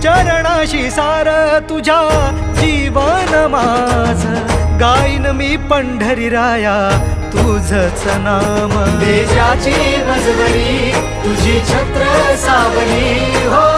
चरणाशी सार तुझ्या जीवन माझ गाईन मी पंढरी राया तुझच नाम देशाची मजबरी तुझी छत्र सावली हो